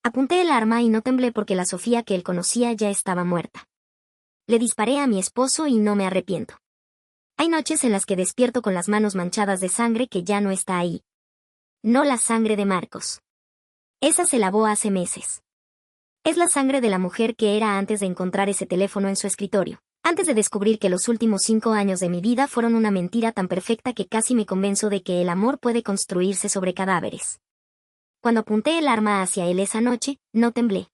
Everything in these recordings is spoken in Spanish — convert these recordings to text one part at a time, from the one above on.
Apunté el arma y no temblé porque la Sofía que él conocía ya estaba muerta. Le disparé a mi esposo y no me arrepiento. Hay noches en las que despierto con las manos manchadas de sangre que ya no está ahí. No la sangre de Marcos. Esa se lavó hace meses. Es la sangre de la mujer que era antes de encontrar ese teléfono en su escritorio. Antes de descubrir que los últimos 5 años de mi vida fueron una mentira tan perfecta que casi me convenzo de que el amor puede construirse sobre cadáveres. Cuando apunté el arma hacia él esa noche, no temblé.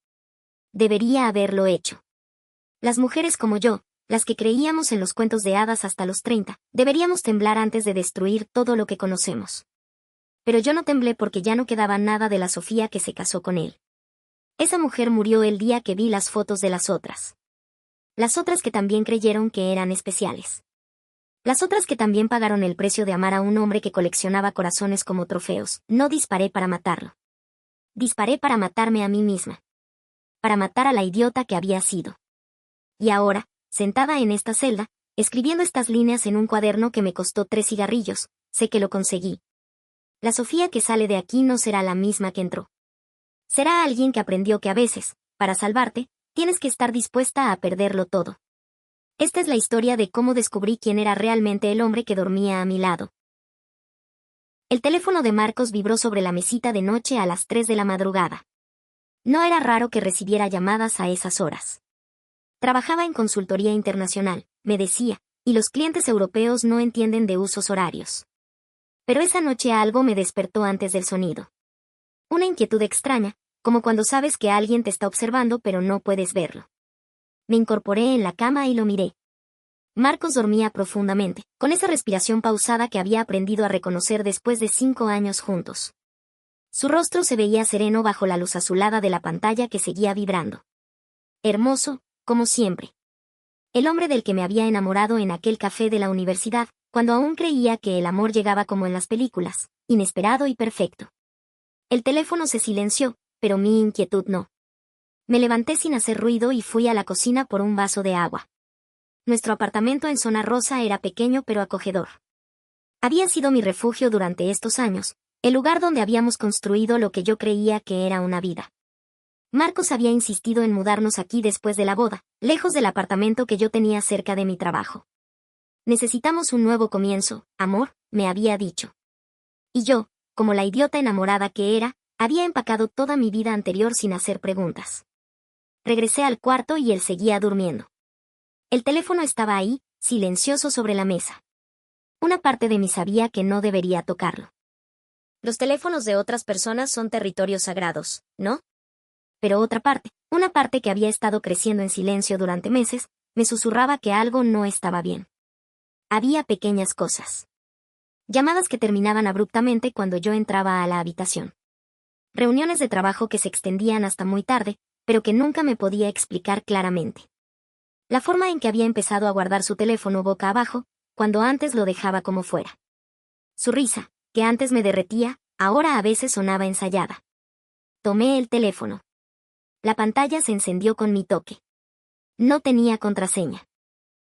Debería haberlo hecho. Las mujeres como yo, las que creíamos en los cuentos de hadas hasta los 30, deberíamos temblar antes de destruir todo lo que conocemos. Pero yo no temblé porque ya no quedaba nada de la Sofía que se casó con él. Esa mujer murió el día que vi las fotos de las otras. Las otras que también creyeron que eran especiales. Las otras que también pagaron el precio de amar a un hombre que coleccionaba corazones como trofeos. No disparé para matarlo. Disparé para matarme a mí misma. Para matar a la idiota que había sido. Y ahora, sentada en esta celda, escribiendo estas líneas en un cuaderno que me costó 3 cigarrillos, sé que lo conseguí. La Sofía que sale de aquí no será la misma que entró. Será alguien que aprendió que a veces, para salvarte, tienes que estar dispuesta a perderlo todo. Esta es la historia de cómo descubrí quién era realmente el hombre que dormía a mi lado. El teléfono de Marcos vibró sobre la mesita de noche a las 3 de la madrugada. No era raro que recibiera llamadas a esas horas. Trabajaba en consultoría internacional, me decía, y los clientes europeos no entienden de usos horarios. Pero esa noche algo me despertó antes del sonido. Una inquietud extraña, como cuando sabes que alguien te está observando pero no puedes verlo. Me incorporé en la cama y lo miré. Marcos dormía profundamente, con esa respiración pausada que había aprendido a reconocer después de 5 años juntos. Su rostro se veía sereno bajo la luz azulada de la pantalla que seguía vibrando. Hermoso, como siempre. El hombre del que me había enamorado en aquel café de la universidad, cuando aún creía que el amor llegaba como en las películas, inesperado y perfecto. El teléfono se silenció, pero mi inquietud no. Me levanté sin hacer ruido y fui a la cocina por un vaso de agua. Nuestro apartamento en Zona Rosa era pequeño pero acogedor. Había sido mi refugio durante estos años, el lugar donde habíamos construido lo que yo creía que era una vida. Marcos había insistido en mudarnos aquí después de la boda, lejos del apartamento que yo tenía cerca de mi trabajo. Necesitamos un nuevo comienzo, amor, me había dicho. Y yo, como la idiota enamorada que era, había empacado toda mi vida anterior sin hacer preguntas. Regresé al cuarto y él seguía durmiendo. El teléfono estaba ahí, silencioso sobre la mesa. Una parte de mí sabía que no debería tocarlo. Los teléfonos de otras personas son territorios sagrados, ¿no? Pero otra parte, una parte que había estado creciendo en silencio durante meses, me susurraba que algo no estaba bien. Había pequeñas cosas. Llamadas que terminaban abruptamente cuando yo entraba a la habitación. Reuniones de trabajo que se extendían hasta muy tarde, pero que nunca me podía explicar claramente. La forma en que había empezado a guardar su teléfono boca abajo, cuando antes lo dejaba como fuera. Su risa, que antes me derretía, ahora a veces sonaba ensayada. Tomé el teléfono. La pantalla se encendió con mi toque. No tenía contraseña.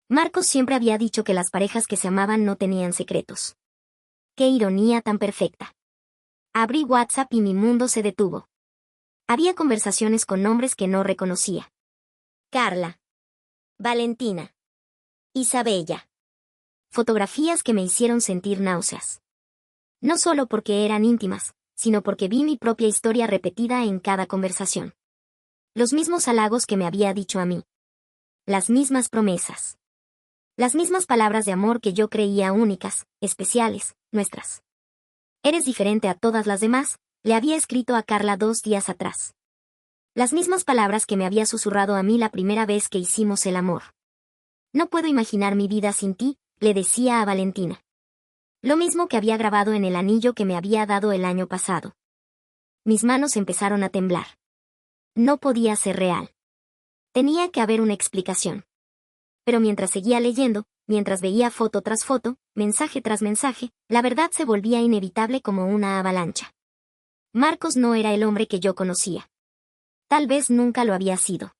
Marcos siempre había dicho que las parejas que se amaban no tenían secretos. ¡Qué ironía tan perfecta! Abrí WhatsApp y mi mundo se detuvo. Había conversaciones con nombres que no reconocía. Carla. Valentina. Isabella. Fotografías que me hicieron sentir náuseas. No solo porque eran íntimas, sino porque vi mi propia historia repetida en cada conversación. Los mismos halagos que me había dicho a mí. Las mismas promesas. Las mismas palabras de amor que yo creía únicas, especiales, nuestras. Eres diferente a todas las demás, le había escrito a Carla 2 días atrás. Las mismas palabras que me había susurrado a mí la primera vez que hicimos el amor. No puedo imaginar mi vida sin ti, le decía a Valentina. Lo mismo que había grabado en el anillo que me había dado el año pasado. Mis manos empezaron a temblar. No podía ser real. Tenía que haber una explicación. Pero mientras seguía leyendo, mientras veía foto tras foto, mensaje tras mensaje, la verdad se volvía inevitable como una avalancha. Marcos no era el hombre que yo conocía. Tal vez nunca lo había sido.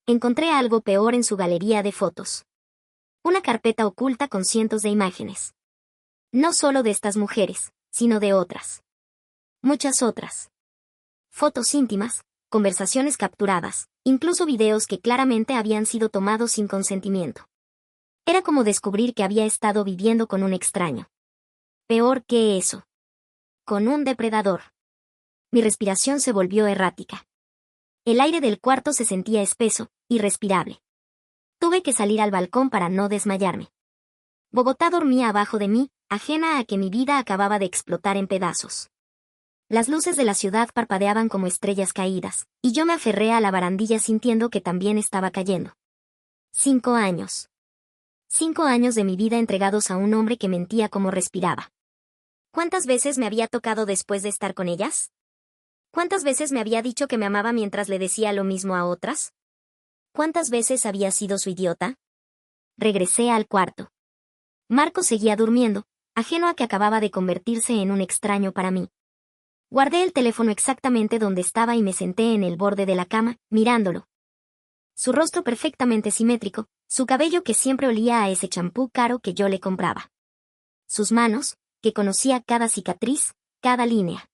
Encontré algo peor en su galería de fotos. Una carpeta oculta con cientos de imágenes. No solo de estas mujeres, sino de otras. Muchas otras. Fotos íntimas, conversaciones capturadas, incluso videos que claramente habían sido tomados sin consentimiento. Era como descubrir que había estado viviendo con un extraño. Peor que eso. Con un depredador. Mi respiración se volvió errática. El aire del cuarto se sentía espeso, irrespirable. Tuve que salir al balcón para no desmayarme. Bogotá dormía abajo de mí, ajena a que mi vida acababa de explotar en pedazos. Las luces de la ciudad parpadeaban como estrellas caídas, y yo me aferré a la barandilla sintiendo que también estaba cayendo. 5 años. 5 años de mi vida entregados a un hombre que mentía como respiraba. ¿Cuántas veces me había tocado después de estar con ellas? ¿Cuántas veces me había dicho que me amaba mientras le decía lo mismo a otras? ¿Cuántas veces había sido su idiota? Regresé al cuarto. Marco seguía durmiendo, ajeno a que acababa de convertirse en un extraño para mí. Guardé el teléfono exactamente donde estaba y me senté en el borde de la cama, mirándolo. Su rostro perfectamente simétrico, su cabello que siempre olía a ese champú caro que yo le compraba. Sus manos, que conocía cada cicatriz, cada línea.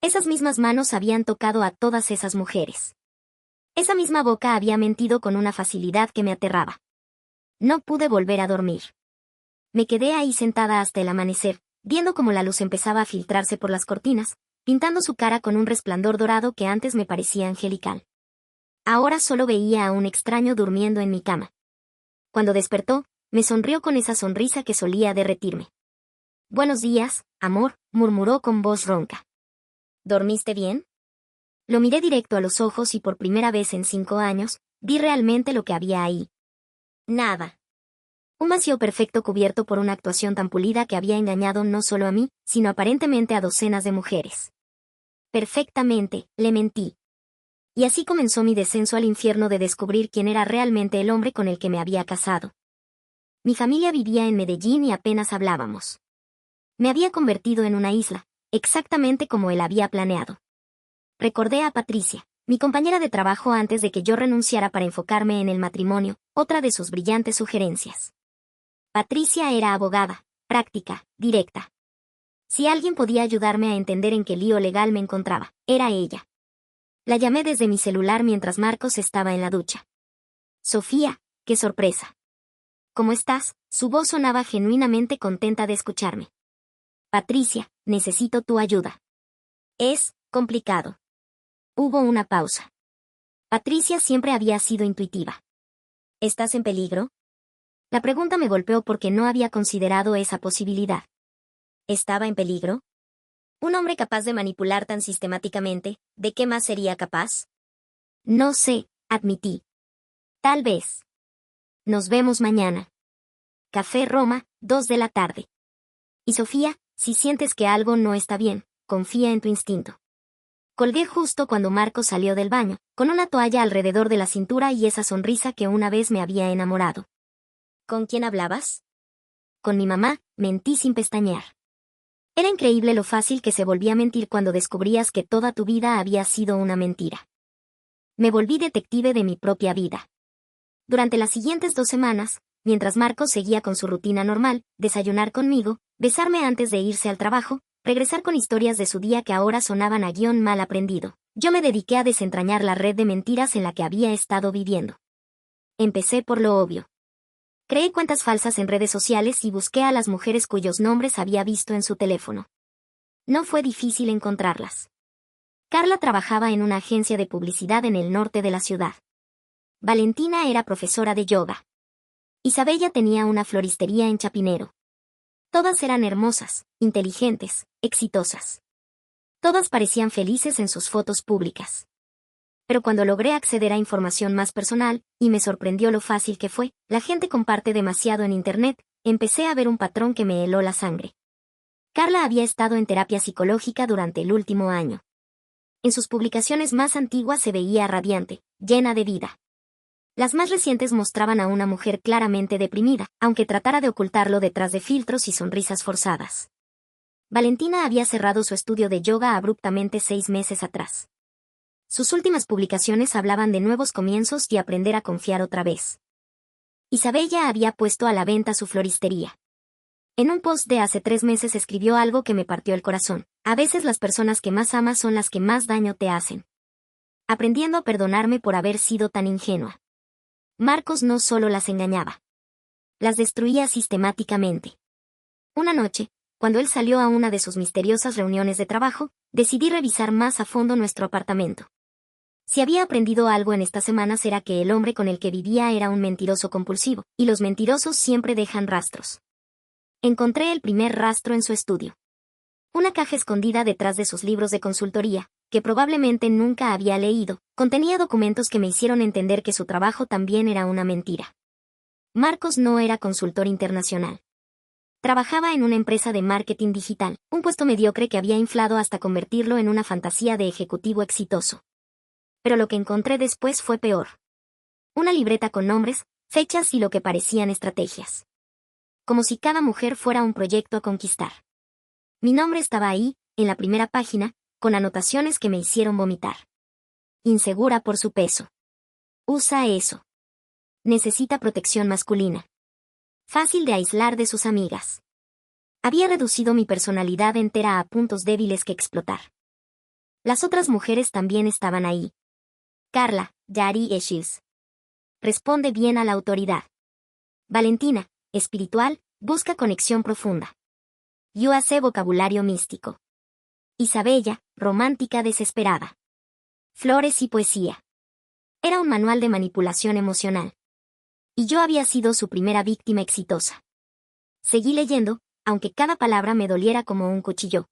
Esas mismas manos habían tocado a todas esas mujeres. Esa misma boca había mentido con una facilidad que me aterraba. No pude volver a dormir. Me quedé ahí sentada hasta el amanecer, viendo cómo la luz empezaba a filtrarse por las cortinas, pintando su cara con un resplandor dorado que antes me parecía angelical. Ahora solo veía a un extraño durmiendo en mi cama. Cuando despertó, me sonrió con esa sonrisa que solía derretirme. «Buenos días, amor», murmuró con voz ronca. «¿Dormiste bien?» Lo miré directo a los ojos y por primera vez en 5 años, vi realmente lo que había ahí. Nada. Un vacío perfecto cubierto por una actuación tan pulida que había engañado no solo a mí, sino aparentemente a docenas de mujeres. Perfectamente, le mentí. Y así comenzó mi descenso al infierno de descubrir quién era realmente el hombre con el que me había casado. Mi familia vivía en Medellín y apenas hablábamos. Me había convertido en una isla, exactamente como él había planeado. Recordé a Patricia, mi compañera de trabajo antes de que yo renunciara para enfocarme en el matrimonio, otra de sus brillantes sugerencias. Patricia era abogada, práctica, directa. Si alguien podía ayudarme a entender en qué lío legal me encontraba, era ella. La llamé desde mi celular mientras Marcos estaba en la ducha. «Sofía, qué sorpresa». «¿Cómo estás?», su voz sonaba genuinamente contenta de escucharme. «Patricia, necesito tu ayuda». «Es complicado». Hubo una pausa. Patricia siempre había sido intuitiva. «¿Estás en peligro?». La pregunta me golpeó porque no había considerado esa posibilidad. ¿Estaba en peligro? Un hombre capaz de manipular tan sistemáticamente, ¿de qué más sería capaz? No sé, admití. Tal vez. Nos vemos mañana. Café Roma, 2 de la tarde. Y Sofía, si sientes que algo no está bien, confía en tu instinto. Colgué justo cuando Marco salió del baño, con una toalla alrededor de la cintura y esa sonrisa que una vez me había enamorado. ¿Con quién hablabas? Con mi mamá, mentí sin pestañear. Era increíble lo fácil que se volvía a mentir cuando descubrías que toda tu vida había sido una mentira. Me volví detective de mi propia vida. Durante las siguientes 2 semanas, mientras Marco seguía con su rutina normal, desayunar conmigo, besarme antes de irse al trabajo, regresar con historias de su día que ahora sonaban a guión mal aprendido, yo me dediqué a desentrañar la red de mentiras en la que había estado viviendo. Empecé por lo obvio. Creé cuentas falsas en redes sociales y busqué a las mujeres cuyos nombres había visto en su teléfono. No fue difícil encontrarlas. Carla trabajaba en una agencia de publicidad en el norte de la ciudad. Valentina era profesora de yoga. Isabella tenía una floristería en Chapinero. Todas eran hermosas, inteligentes, exitosas. Todas parecían felices en sus fotos públicas. Pero cuando logré acceder a información más personal, y me sorprendió lo fácil que fue, la gente comparte demasiado en Internet, empecé a ver un patrón que me heló la sangre. Carla había estado en terapia psicológica durante el último año. En sus publicaciones más antiguas se veía radiante, llena de vida. Las más recientes mostraban a una mujer claramente deprimida, aunque tratara de ocultarlo detrás de filtros y sonrisas forzadas. Valentina había cerrado su estudio de yoga abruptamente 6 meses atrás. Sus últimas publicaciones hablaban de nuevos comienzos y aprender a confiar otra vez. Isabella había puesto a la venta su floristería. En un post de hace 3 meses escribió algo que me partió el corazón. A veces las personas que más amas son las que más daño te hacen. aprendiendo a perdonarme por haber sido tan ingenua. Marcos no solo las engañaba. Las destruía sistemáticamente. Una noche, cuando él salió a una de sus misteriosas reuniones de trabajo, decidí revisar más a fondo nuestro apartamento. Si había aprendido algo en estas semanas era que el hombre con el que vivía era un mentiroso compulsivo, y los mentirosos siempre dejan rastros. Encontré el primer rastro en su estudio. Una caja escondida detrás de sus libros de consultoría, que probablemente nunca había leído, contenía documentos que me hicieron entender que su trabajo también era una mentira. Marcos no era consultor internacional. Trabajaba en una empresa de marketing digital, un puesto mediocre que había inflado hasta convertirlo en una fantasía de ejecutivo exitoso. Pero lo que encontré después fue peor. Una libreta con nombres, fechas y lo que parecían estrategias. Como si cada mujer fuera un proyecto a conquistar. Mi nombre estaba ahí, en la primera página, con anotaciones que me hicieron vomitar. Insegura por su peso. Usa eso. Necesita protección masculina. Fácil de aislar de sus amigas. Había reducido mi personalidad entera a puntos débiles que explotar. Las otras mujeres también estaban ahí. Carla, Yari y Shields. Responde bien a la autoridad. Valentina, espiritual, busca conexión profunda. Yo hace vocabulario místico. Isabella, romántica desesperada. Flores y poesía. Era un manual de manipulación emocional. Y yo había sido su primera víctima exitosa. Seguí leyendo, aunque cada palabra me doliera como un cuchillo.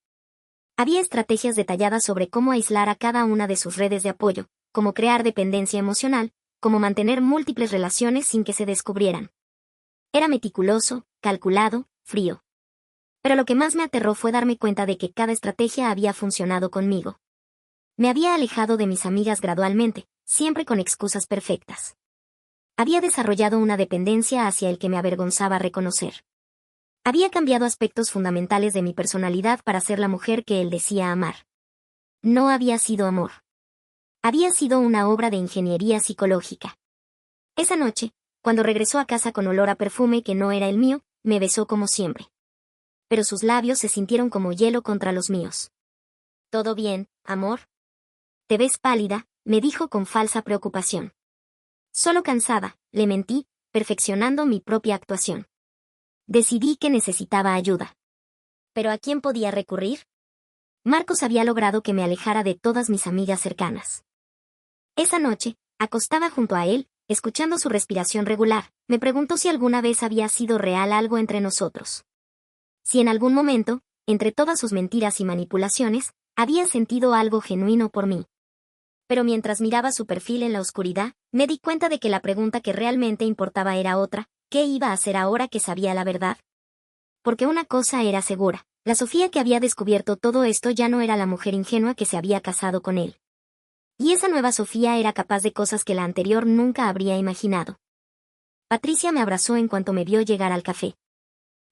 Había estrategias detalladas sobre cómo aislar a cada una de sus redes de apoyo, cómo crear dependencia emocional, cómo mantener múltiples relaciones sin que se descubrieran. Era meticuloso, calculado, frío. Pero lo que más me aterró fue darme cuenta de que cada estrategia había funcionado conmigo. Me había alejado de mis amigas gradualmente, siempre con excusas perfectas. Había desarrollado una dependencia hacia el que me avergonzaba reconocer. Había cambiado aspectos fundamentales de mi personalidad para ser la mujer que él decía amar. No había sido amor. Había sido una obra de ingeniería psicológica. Esa noche, cuando regresó a casa con olor a perfume que no era el mío, me besó como siempre. Pero sus labios se sintieron como hielo contra los míos. ¿Todo bien, amor? Te ves pálida, me dijo con falsa preocupación. Solo cansada, le mentí, perfeccionando mi propia actuación. Decidí que necesitaba ayuda. ¿Pero a quién podía recurrir? Marcos había logrado que me alejara de todas mis amigas cercanas. Esa noche, acostada junto a él, escuchando su respiración regular, me preguntó si alguna vez había sido real algo entre nosotros. Si en algún momento, entre todas sus mentiras y manipulaciones, había sentido algo genuino por mí. Pero mientras miraba su perfil en la oscuridad, me di cuenta de que la pregunta que realmente importaba era otra: ¿qué iba a hacer ahora que sabía la verdad? Porque una cosa era segura, la Sofía que había descubierto todo esto ya no era la mujer ingenua que se había casado con él. Y esa nueva Sofía era capaz de cosas que la anterior nunca habría imaginado. Patricia me abrazó en cuanto me vio llegar al café.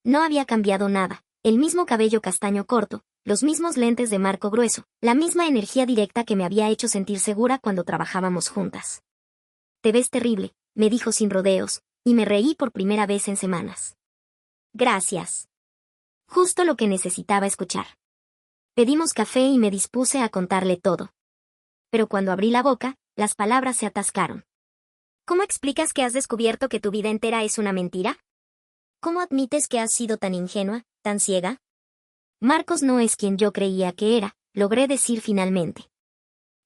No había cambiado nada, el mismo cabello castaño corto, los mismos lentes de marco grueso, la misma energía directa que me había hecho sentir segura cuando trabajábamos juntas. Te ves terrible, me dijo sin rodeos, y me reí por primera vez en semanas. Gracias. Justo lo que necesitaba escuchar. Pedimos café y me dispuse a contarle todo. Pero cuando abrí la boca, las palabras se atascaron. ¿Cómo explicas que has descubierto que tu vida entera es una mentira? ¿Cómo admites que has sido tan ingenua, tan ciega? Marcos no es quien yo creía que era, logré decir finalmente.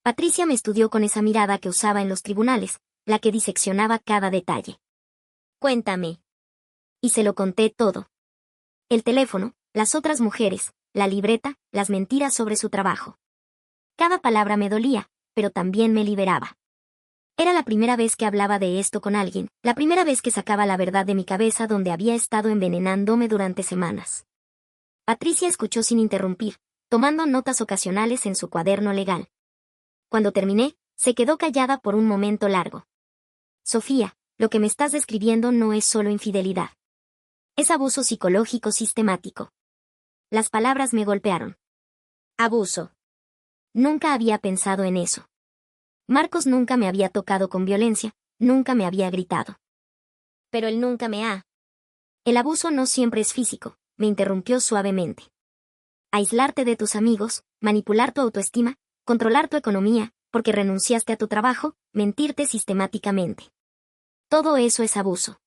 Patricia me estudió con esa mirada que usaba en los tribunales, la que diseccionaba cada detalle. Cuéntame. Y se lo conté todo. El teléfono, las otras mujeres, la libreta, las mentiras sobre su trabajo. Cada palabra me dolía, pero también me liberaba. Era la primera vez que hablaba de esto con alguien, la primera vez que sacaba la verdad de mi cabeza donde había estado envenenándome durante semanas. Patricia escuchó sin interrumpir, tomando notas ocasionales en su cuaderno legal. Cuando terminé, se quedó callada por un momento largo. Sofía, lo que me estás describiendo no es solo infidelidad. Es abuso psicológico sistemático. Las palabras me golpearon. Abuso. Nunca había pensado en eso. Marcos nunca me había tocado con violencia, nunca me había gritado. Pero él nunca me ha. El abuso no siempre es físico, me interrumpió suavemente. Aislarte de tus amigos, manipular tu autoestima, controlar tu economía, porque renunciaste a tu trabajo, mentirte sistemáticamente. Todo eso es abuso.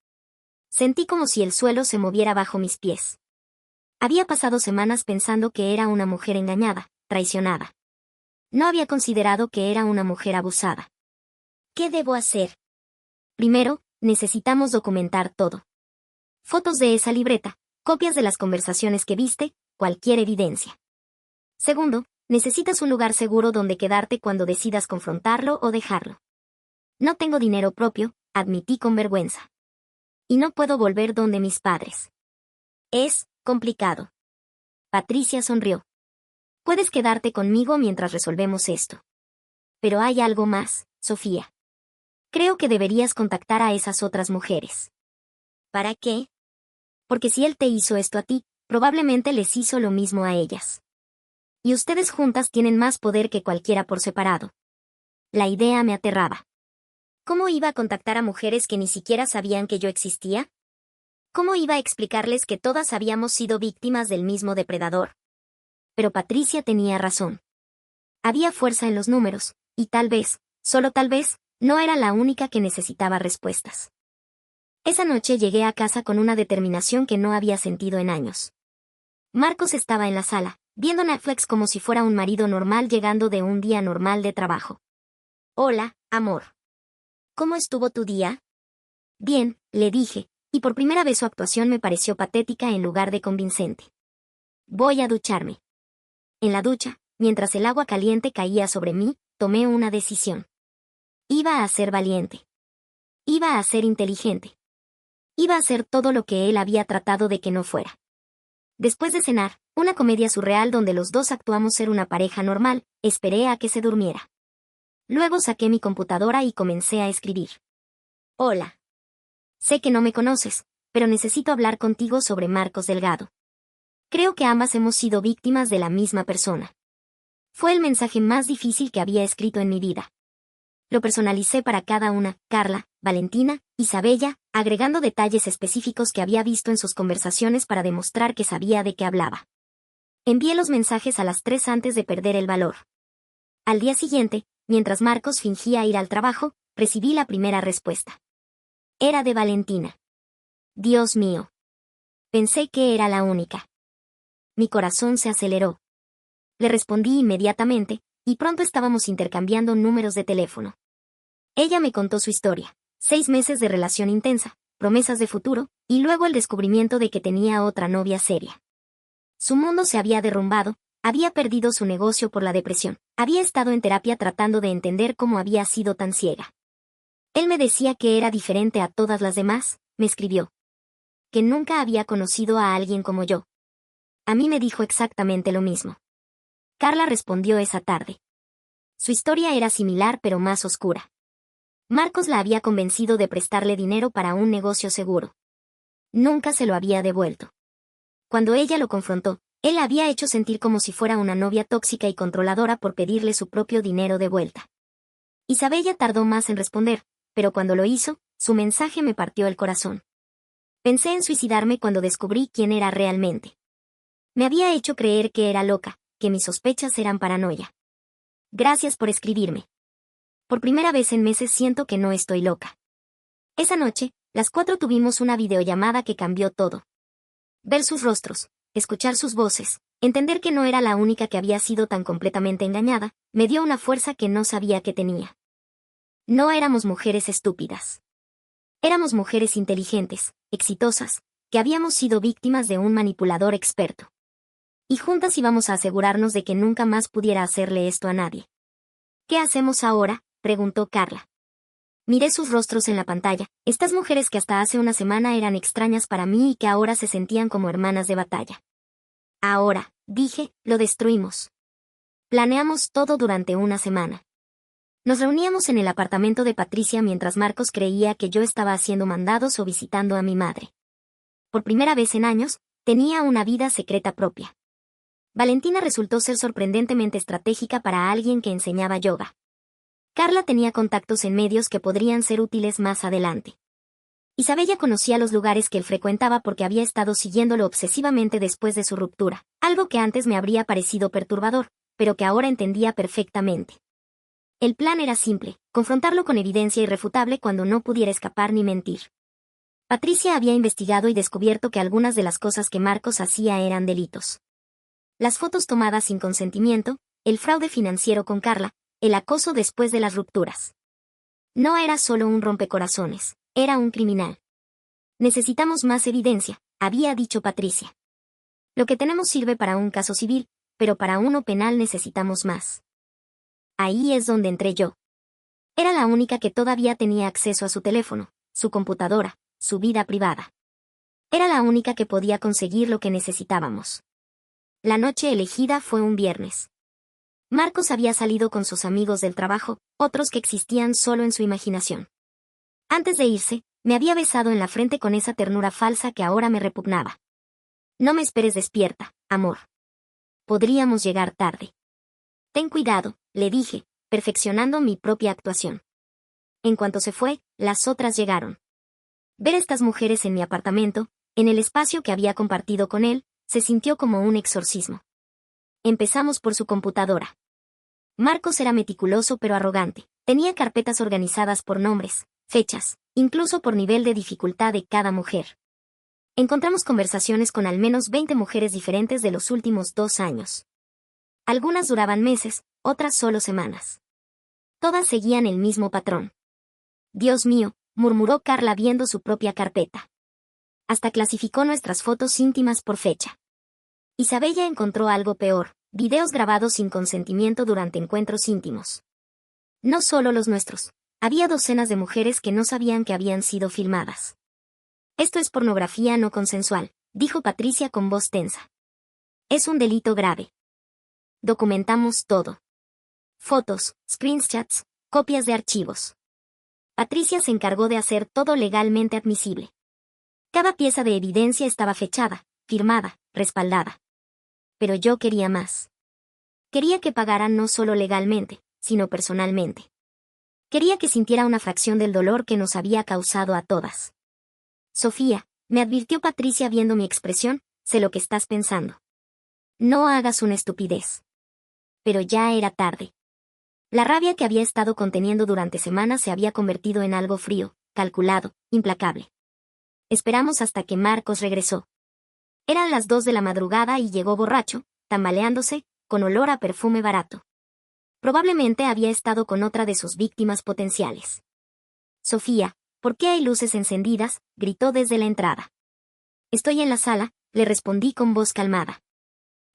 Sentí como si el suelo se moviera bajo mis pies. Había pasado semanas pensando que era una mujer engañada, traicionada. No había considerado que era una mujer abusada. ¿Qué debo hacer? Primero, necesitamos documentar todo. Fotos de esa libreta, copias de las conversaciones que viste, cualquier evidencia. Segundo, necesitas un lugar seguro donde quedarte cuando decidas confrontarlo o dejarlo. No tengo dinero propio, admití con vergüenza. Y no puedo volver donde mis padres. Es complicado. Patricia sonrió. Puedes quedarte conmigo mientras resolvemos esto. Pero hay algo más, Sofía. Creo que deberías contactar a esas otras mujeres. ¿Para qué? Porque si él te hizo esto a ti, probablemente les hizo lo mismo a ellas. Y ustedes juntas tienen más poder que cualquiera por separado. La idea me aterraba. ¿Cómo iba a contactar a mujeres que ni siquiera sabían que yo existía? ¿Cómo iba a explicarles que todas habíamos sido víctimas del mismo depredador? Pero Patricia tenía razón. Había fuerza en los números, y tal vez, solo tal vez, no era la única que necesitaba respuestas. Esa noche llegué a casa con una determinación que no había sentido en años. Marcos estaba en la sala, viendo Netflix como si fuera un marido normal llegando de un día normal de trabajo. Hola, amor. ¿Cómo estuvo tu día? Bien, le dije, y por primera vez su actuación me pareció patética en lugar de convincente. Voy a ducharme. En la ducha, mientras el agua caliente caía sobre mí, tomé una decisión. Iba a ser valiente. Iba a ser inteligente. Iba a ser todo lo que él había tratado de que no fuera. Después de cenar, una comedia surreal donde los dos actuamos ser una pareja normal, esperé a que se durmiera. Luego saqué mi computadora y comencé a escribir. Hola. Sé que no me conoces, pero necesito hablar contigo sobre Marcos Delgado. Creo que ambas hemos sido víctimas de la misma persona. Fue el mensaje más difícil que había escrito en mi vida. Lo personalicé para cada una, Carla, Valentina, Isabella, agregando detalles específicos que había visto en sus conversaciones para demostrar que sabía de qué hablaba. Envié los mensajes a las 3 antes de perder el valor. Al día siguiente, mientras Marcos fingía ir al trabajo, recibí la primera respuesta. Era de Valentina. Dios mío. Pensé que era la única. Mi corazón se aceleró. Le respondí inmediatamente, y pronto estábamos intercambiando números de teléfono. Ella me contó su historia, 6 meses de relación intensa, promesas de futuro, y luego el descubrimiento de que tenía otra novia seria. Su mundo se había derrumbado, había perdido su negocio por la depresión, había estado en terapia tratando de entender cómo había sido tan ciega. Él me decía que era diferente a todas las demás, me escribió. Que nunca había conocido a alguien como yo. A mí me dijo exactamente lo mismo. Carla respondió esa tarde. Su historia era similar pero más oscura. Marcos la había convencido de prestarle dinero para un negocio seguro. Nunca se lo había devuelto. Cuando ella lo confrontó, él la había hecho sentir como si fuera una novia tóxica y controladora por pedirle su propio dinero de vuelta. Isabella tardó más en responder, pero cuando lo hizo, su mensaje me partió el corazón. Pensé en suicidarme cuando descubrí quién era realmente. Me había hecho creer que era loca, que mis sospechas eran paranoia. Gracias por escribirme. Por primera vez en meses siento que no estoy loca. Esa noche, las 4 tuvimos una videollamada que cambió todo. Ver sus rostros, escuchar sus voces, entender que no era la única que había sido tan completamente engañada, me dio una fuerza que no sabía que tenía. No éramos mujeres estúpidas. Éramos mujeres inteligentes, exitosas, que habíamos sido víctimas de un manipulador experto. Y juntas íbamos a asegurarnos de que nunca más pudiera hacerle esto a nadie. ¿Qué hacemos ahora?, preguntó Carla. Miré sus rostros en la pantalla, estas mujeres que hasta hace una semana eran extrañas para mí y que ahora se sentían como hermanas de batalla. Ahora, dije, lo destruimos. Planeamos todo durante una semana. Nos reuníamos en el apartamento de Patricia mientras Marcos creía que yo estaba haciendo mandados o visitando a mi madre. Por primera vez en años, tenía una vida secreta propia. Valentina resultó ser sorprendentemente estratégica para alguien que enseñaba yoga. Carla tenía contactos en medios que podrían ser útiles más adelante. Isabella conocía los lugares que él frecuentaba porque había estado siguiéndolo obsesivamente después de su ruptura, algo que antes me habría parecido perturbador, pero que ahora entendía perfectamente. El plan era simple, confrontarlo con evidencia irrefutable cuando no pudiera escapar ni mentir. Patricia había investigado y descubierto que algunas de las cosas que Marcos hacía eran delitos. Las fotos tomadas sin consentimiento, el fraude financiero con Carla, el acoso después de las rupturas. No era solo un rompecorazones, era un criminal. Necesitamos más evidencia, había dicho Patricia. Lo que tenemos sirve para un caso civil, pero para uno penal necesitamos más. Ahí es donde entré yo. Era la única que todavía tenía acceso a su teléfono, su computadora, su vida privada. Era la única que podía conseguir lo que necesitábamos. La noche elegida fue un viernes. Marcos había salido con sus amigos del trabajo, otros que existían solo en su imaginación. Antes de irse, me había besado en la frente con esa ternura falsa que ahora me repugnaba. No me esperes despierta, amor. Podríamos llegar tarde. Ten cuidado, le dije, perfeccionando mi propia actuación. En cuanto se fue, las otras llegaron. Ver a estas mujeres en mi apartamento, en el espacio que había compartido con él, se sintió como un exorcismo. Empezamos por su computadora. Marcos era meticuloso pero arrogante. Tenía carpetas organizadas por nombres, fechas, incluso por nivel de dificultad de cada mujer. Encontramos conversaciones con al menos 20 mujeres diferentes de los últimos 2 años. Algunas duraban meses, otras solo semanas. Todas seguían el mismo patrón. Dios mío, murmuró Carla viendo su propia carpeta. Hasta clasificó nuestras fotos íntimas por fecha. Isabella encontró algo peor, videos grabados sin consentimiento durante encuentros íntimos. No solo los nuestros, había docenas de mujeres que no sabían que habían sido filmadas. Esto es pornografía no consensual, dijo Patricia con voz tensa. Es un delito grave. Documentamos todo. Fotos, screenshots, copias de archivos. Patricia se encargó de hacer todo legalmente admisible. Cada pieza de evidencia estaba fechada, firmada, respaldada. Pero yo quería más. Quería que pagaran no solo legalmente, sino personalmente. Quería que sintiera una fracción del dolor que nos había causado a todas. Sofía, me advirtió Patricia viendo mi expresión, sé lo que estás pensando. No hagas una estupidez. Pero ya era tarde. La rabia que había estado conteniendo durante semanas se había convertido en algo frío, calculado, implacable. Esperamos hasta que Marcos regresó. Eran las 2 de la madrugada y llegó borracho, tambaleándose, con olor a perfume barato. Probablemente había estado con otra de sus víctimas potenciales. Sofía, ¿por qué hay luces encendidas?, gritó desde la entrada. Estoy en la sala, le respondí con voz calmada.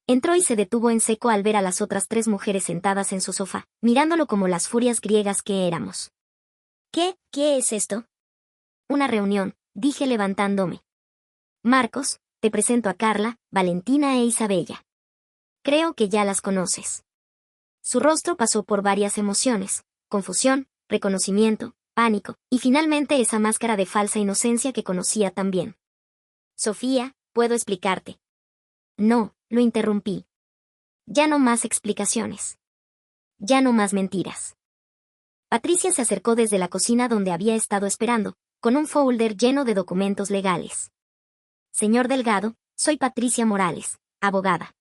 Entró y se detuvo en seco al ver a las otras 3 mujeres sentadas en su sofá, mirándolo como las furias griegas que éramos. ¿Qué es esto? Una reunión, dije levantándome. Marcos, te presento a Carla, Valentina e Isabella. Creo que ya las conoces. Su rostro pasó por varias emociones, confusión, reconocimiento, pánico, y finalmente esa máscara de falsa inocencia que conocía tan bien. Sofía, ¿puedo explicarte? No, lo interrumpí. Ya no más explicaciones. Ya no más mentiras. Patricia se acercó desde la cocina donde había estado esperando, con un folder lleno de documentos legales. Señor Delgado, soy Patricia Morales, abogada.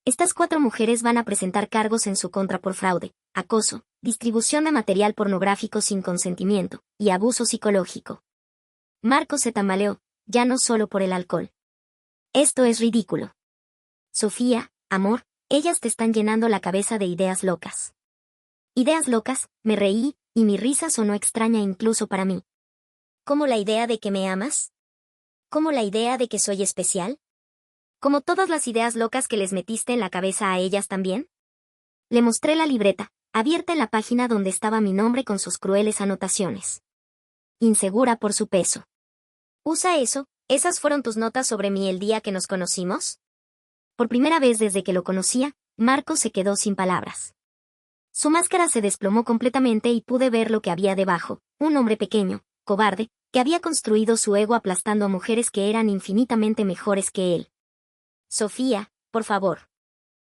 Estas 4 mujeres van a presentar cargos en su contra por fraude, acoso, distribución de material pornográfico sin consentimiento, y abuso psicológico. Marcos se tambaleó, ya no solo por el alcohol. Esto es ridículo. Sofía, amor, ellas te están llenando la cabeza de ideas locas. Ideas locas, me reí, y mi risa sonó extraña incluso para mí. ¿Cómo la idea de que me amas? ¿Cómo la idea de que soy especial? ¿Como todas las ideas locas que les metiste en la cabeza a ellas también? Le mostré la libreta, abierta en la página donde estaba mi nombre con sus crueles anotaciones. Insegura por su peso. ¿Usa eso? ¿Esas fueron tus notas sobre mí el día que nos conocimos? Por primera vez desde que lo conocía, Marcos se quedó sin palabras. Su máscara se desplomó completamente y pude ver lo que había debajo, un hombre pequeño, cobarde, que había construido su ego aplastando a mujeres que eran infinitamente mejores que él. Sofía, por favor.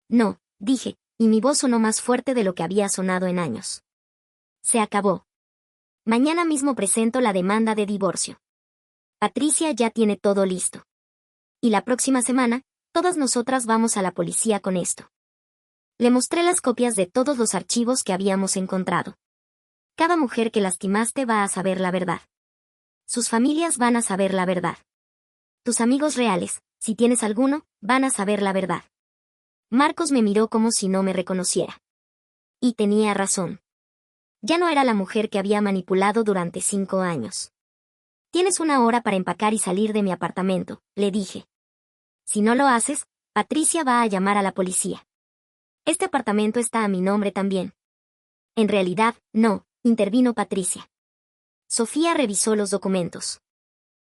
No, dije, y mi voz sonó más fuerte de lo que había sonado en años. Se acabó. Mañana mismo presento la demanda de divorcio. Patricia ya tiene todo listo. Y la próxima semana, todas nosotras vamos a la policía con esto. Le mostré las copias de todos los archivos que habíamos encontrado. Cada mujer que lastimaste va a saber la verdad. Sus familias van a saber la verdad. Tus amigos reales, si tienes alguno, van a saber la verdad. Marcos me miró como si no me reconociera. Y tenía razón. Ya no era la mujer que había manipulado durante 5 años. Tienes 1 hora para empacar y salir de mi apartamento, le dije. Si no lo haces, Patricia va a llamar a la policía. Este apartamento está a mi nombre también. En realidad, no, intervino Patricia. Sofía revisó los documentos.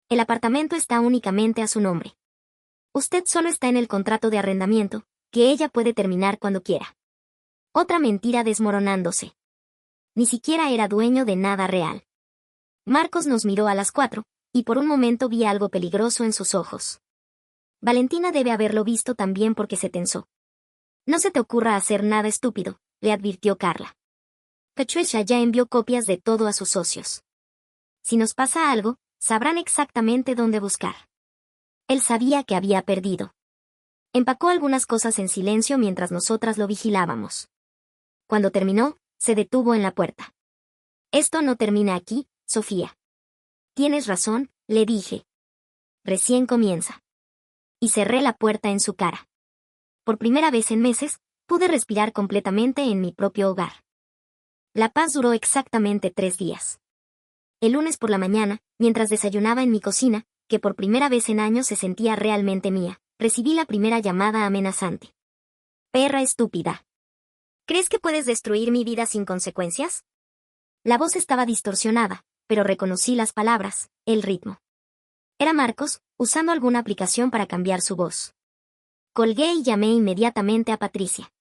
El apartamento está únicamente a su nombre. Usted solo está en el contrato de arrendamiento, que ella puede terminar cuando quiera. Otra mentira desmoronándose. Ni siquiera era dueño de nada real. Marcos nos miró a las 4, y por un momento vi algo peligroso en sus ojos. Valentina debe haberlo visto también porque se tensó. No se te ocurra hacer nada estúpido, le advirtió Carla. Patricia ya envió copias de todo a sus socios. Si nos pasa algo, sabrán exactamente dónde buscar. Él sabía que había perdido. Empacó algunas cosas en silencio mientras nosotras lo vigilábamos. Cuando terminó, se detuvo en la puerta. Esto no termina aquí, Sofía. Tienes razón, le dije. Recién comienza. Y cerré la puerta en su cara. Por primera vez en meses, pude respirar completamente en mi propio hogar. La paz duró exactamente 3 días. El lunes por la mañana, mientras desayunaba en mi cocina, que por primera vez en años se sentía realmente mía, recibí la primera llamada amenazante. Perra estúpida. ¿Crees que puedes destruir mi vida sin consecuencias? La voz estaba distorsionada, pero reconocí las palabras, el ritmo. Era Marcos, usando alguna aplicación para cambiar su voz. Colgué y llamé inmediatamente a Patricia.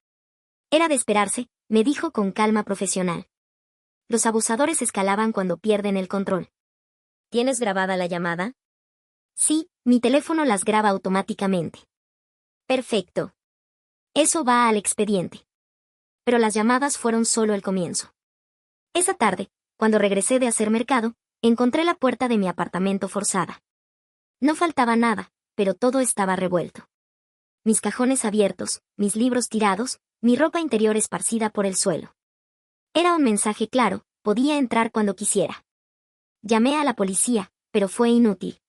Era de esperarse, me dijo con calma profesional. Los abusadores escalaban cuando pierden el control. ¿Tienes grabada la llamada? Sí, mi teléfono las graba automáticamente. Perfecto. Eso va al expediente. Pero las llamadas fueron solo el comienzo. Esa tarde, cuando regresé de hacer mercado, encontré la puerta de mi apartamento forzada. No faltaba nada, pero todo estaba revuelto. Mis cajones abiertos, mis libros tirados, mi ropa interior esparcida por el suelo. Era un mensaje claro, podía entrar cuando quisiera. Llamé a la policía, pero fue inútil.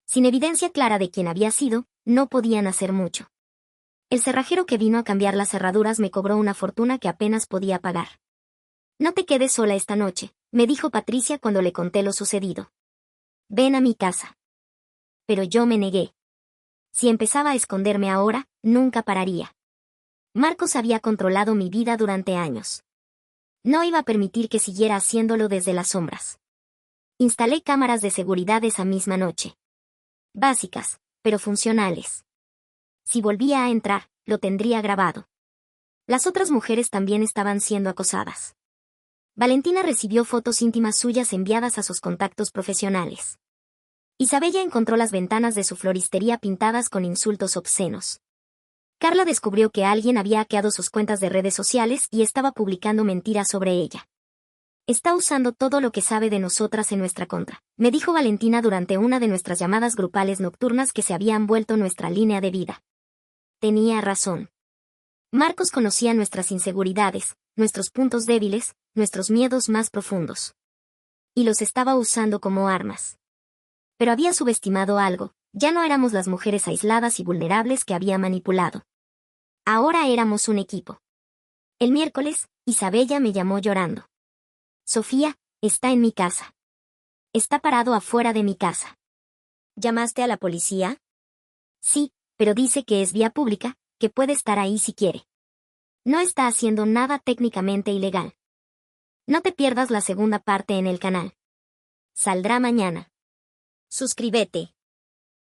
Sin evidencia clara de quién había sido, no podían hacer mucho. El cerrajero que vino a cambiar las cerraduras me cobró una fortuna que apenas podía pagar. No te quedes sola esta noche, me dijo Patricia cuando le conté lo sucedido. Ven a mi casa. Pero yo me negué. Si empezaba a esconderme ahora, nunca pararía. Marcos había controlado mi vida durante años. No iba a permitir que siguiera haciéndolo desde las sombras. Instalé cámaras de seguridad esa misma noche. Básicas, pero funcionales. Si volvía a entrar, lo tendría grabado. Las otras mujeres también estaban siendo acosadas. Valentina recibió fotos íntimas suyas enviadas a sus contactos profesionales. Isabella encontró las ventanas de su floristería pintadas con insultos obscenos. Carla descubrió que alguien había hackeado sus cuentas de redes sociales y estaba publicando mentiras sobre ella. Está usando todo lo que sabe de nosotras en nuestra contra, me dijo Valentina durante una de nuestras llamadas grupales nocturnas que se habían vuelto nuestra línea de vida. Tenía razón. Marcos conocía nuestras inseguridades, nuestros puntos débiles, nuestros miedos más profundos. Y los estaba usando como armas. Pero había subestimado algo, ya no éramos las mujeres aisladas y vulnerables que había manipulado. Ahora éramos un equipo. El miércoles, Isabella me llamó llorando. Sofía, está en mi casa. Está parado afuera de mi casa. ¿Llamaste a la policía? Sí, pero dice que es vía pública, que puede estar ahí si quiere. No está haciendo nada técnicamente ilegal. No te pierdas la segunda parte en el canal. Saldrá mañana. Suscríbete.